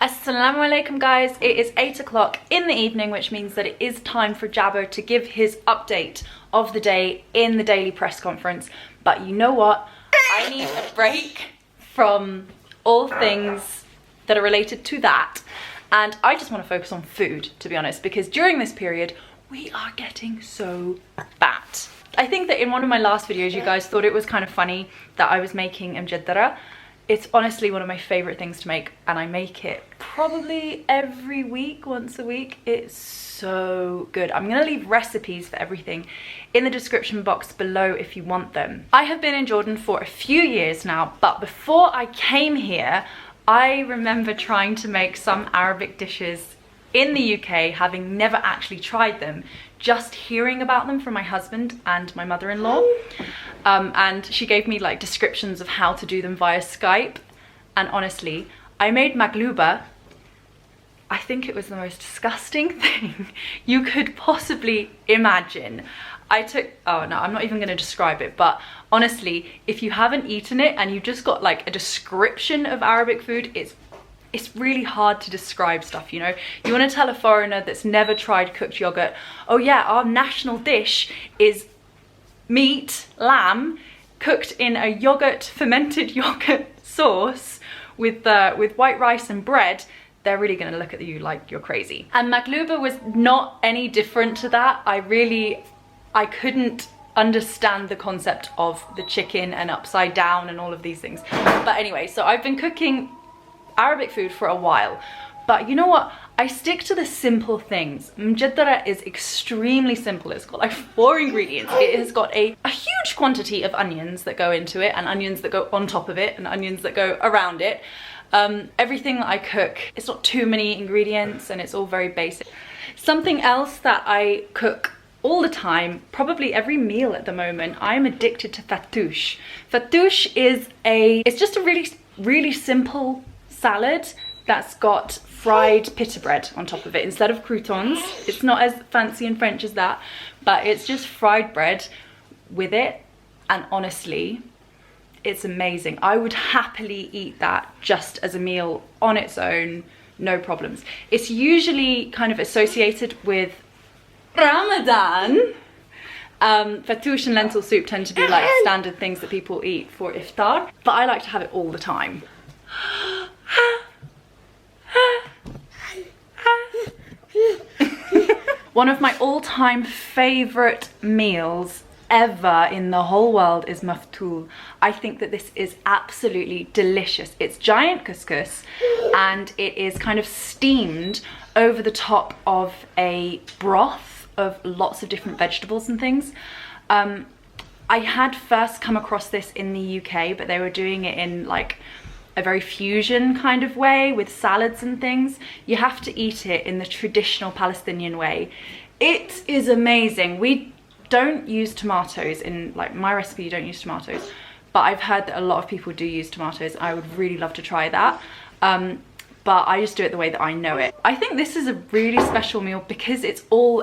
Assalamu alaikum guys, it is 8 o'clock in the evening, which means that it is time for Jabbo to give his update of the day in the daily press conference. But you know what? I need a break from all things that are related to that. And I just want to focus on food, to be honest, because during this period, we are getting so fat. I think that in one of my last videos, you guys thought it was kind of funny that I was making mjaddara. It's honestly one of my favorite things to make, and I make it probably every week, once a week. It's so good. I'm gonna leave recipes for everything in the description box below if you want them. I have been in Jordan for a few years now, but before I came here, I remember trying to make some Arabic dishes in the UK, having never actually tried them, just hearing about them from my husband and my mother-in-law. And she gave me like descriptions of how to do them via Skype. And honestly, I made Maghlooba. I think it was the most disgusting thing you could possibly imagine. Oh no, I'm not even gonna describe it, but honestly, if you haven't eaten it and you just got like a description of Arabic food, it's really hard to describe stuff, you know? You want to tell a foreigner that's never tried cooked yogurt, oh yeah, our national dish is meat, lamb, cooked in a fermented yogurt sauce with white rice and bread. They're really gonna look at you like you're crazy. And Maghlooba was not any different to that. I couldn't understand the concept of the chicken and upside down and all of these things. But anyway, so I've been cooking Arabic food for a while, but you know what? I stick to the simple things. Mjaddara is extremely simple. It's got like 4 ingredients. It has got a huge quantity of onions that go into it, and onions that go on top of it, and onions that go around it. Everything that I cook, it's not too many ingredients, and it's all very basic. Something else that I cook all the time, probably every meal at the moment, I'm addicted to Fattoush. Fattoush it's just a really simple salad that's got fried pita bread on top of it instead of croutons. It's not as fancy and French as that, but it's just fried bread with it, and honestly, it's amazing. I would happily eat that just as a meal on its own, no problems. It's usually kind of associated with Ramadan. Fattoush and lentil soup tend to be like standard things that people eat for iftar, but I like to have it all the time. One of my all-time favorite meals ever in the whole world is maftool. I think that this is absolutely delicious. It's giant couscous, and it is kind of steamed over the top of a broth of lots of different vegetables and things. I had first come across this in the UK, but they were doing it in like a very fusion kind of way with salads and things. You have to eat it in the traditional Palestinian way. It is amazing. We don't use tomatoes in like my recipe. You don't use tomatoes, but I've heard that a lot of people do use tomatoes. I would really love to try that, but I just do it the way that I know it. I think this is a really special meal because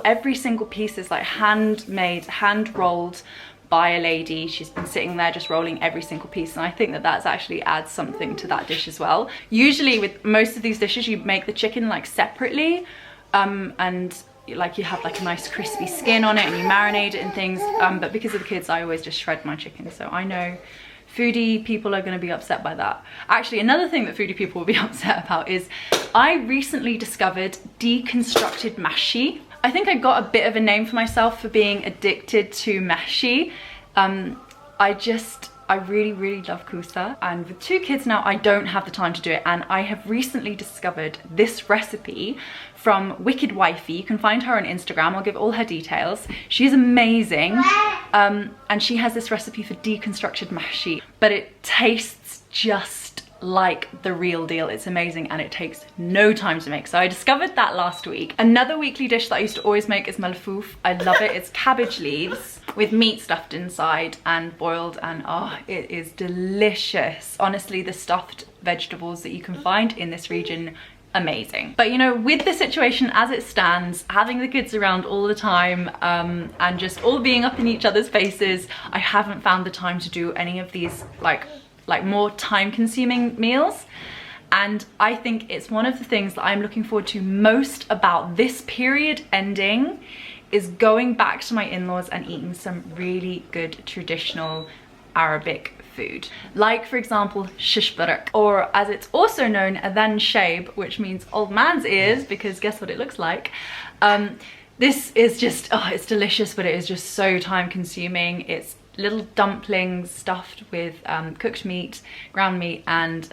every single piece is like handmade, hand rolled by a lady. She's been sitting there just rolling every single piece, and I think that that's actually adds something to that dish as well. Usually with most of these dishes, you make the chicken like separately, and like you have like a nice crispy skin on it and you marinate it and things, but because of the kids, I always just shred my chicken. So I know foodie people are going to be upset by that. Actually, another thing that foodie people will be upset about is I recently discovered deconstructed mahshi. I think I got a bit of a name for myself for being addicted to mahshi. I really love cousa, and with 2 kids now, I don't have the time to do it, and I have recently discovered this recipe from Wicked Wifey. You can find her on Instagram. I'll give all her details. She's amazing, and she has this recipe for deconstructed mahshi, but it tastes just like the real deal. It's amazing, and it takes no time to make. So I discovered that last week. Another weekly dish that I used to always make is malfouf. I love it. It's cabbage leaves with meat stuffed inside and boiled, and oh, it is delicious. Honestly, the stuffed vegetables that you can find in this region, amazing. But you know, with the situation as it stands, having the kids around all the time, and just all being up in each other's faces, I haven't found the time to do any of these like more time-consuming meals. And I think it's one of the things that I'm looking forward to most about this period ending, is going back to my in-laws and eating some really good traditional Arabic food. Like, for example, shish barak, or as it's also known, adhan shaib, which means old man's ears, because guess what it looks like. This is just, oh, it's delicious, but it is just so time consuming. It's little dumplings stuffed with cooked meat, ground meat, and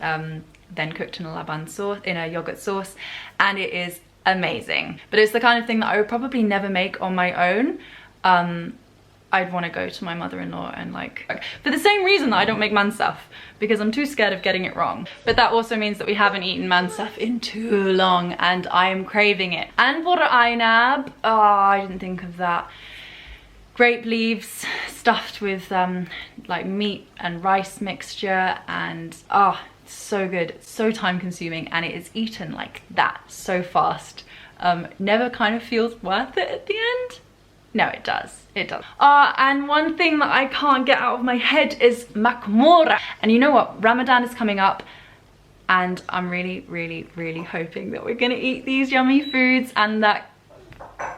then cooked in a laban sauce, in a yogurt sauce, and it is amazing. But it's the kind of thing that I would probably never make on my own. I'd want to go to my mother-in-law and like, for the same reason that I don't make mansaf, because I'm too scared of getting it wrong. But that also means that we haven't eaten mansaf in too long, and I am craving it. And bora aynab, oh, I didn't think of that. Grape leaves stuffed with like meat and rice mixture, and oh, it's so good. It's so time consuming, and it is eaten like that so fast. Never kind of feels worth it at the end. No, it does. It does. And one thing that I can't get out of my head is makmoura. And you know what? Ramadan is coming up, and I'm really, really, really hoping that we're gonna eat these yummy foods, and that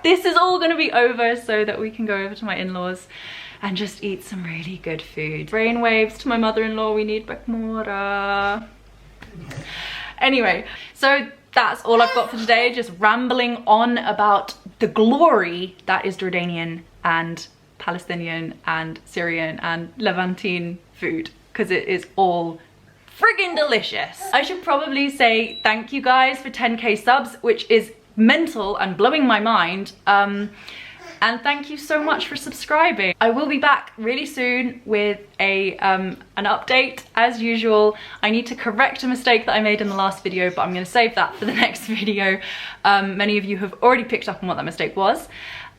this is all gonna be over so that we can go over to my in-laws and just eat some really good food. Brainwaves to my mother-in-law, we need makmoura. Anyway, so that's all I've got for today, just rambling on about the glory that is Jordanian and Palestinian and Syrian and Levantine food, because it is all friggin' delicious. I should probably say thank you guys for 10k subs, which is mental and blowing my mind. And thank you so much for subscribing. I will be back really soon with an update as usual. I need to correct a mistake that I made in the last video, but I'm going to save that for the next video. Many of you have already picked up on what that mistake was.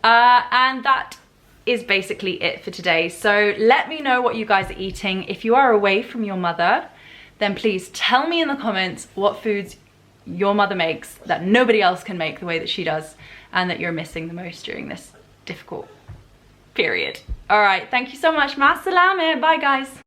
And that is basically it for today. So let me know what you guys are eating. If you are away from your mother, then please tell me in the comments what foods your mother makes that nobody else can make the way that she does, and that you're missing the most during this difficult period. All right, thank you so much. Ma salama. Bye guys.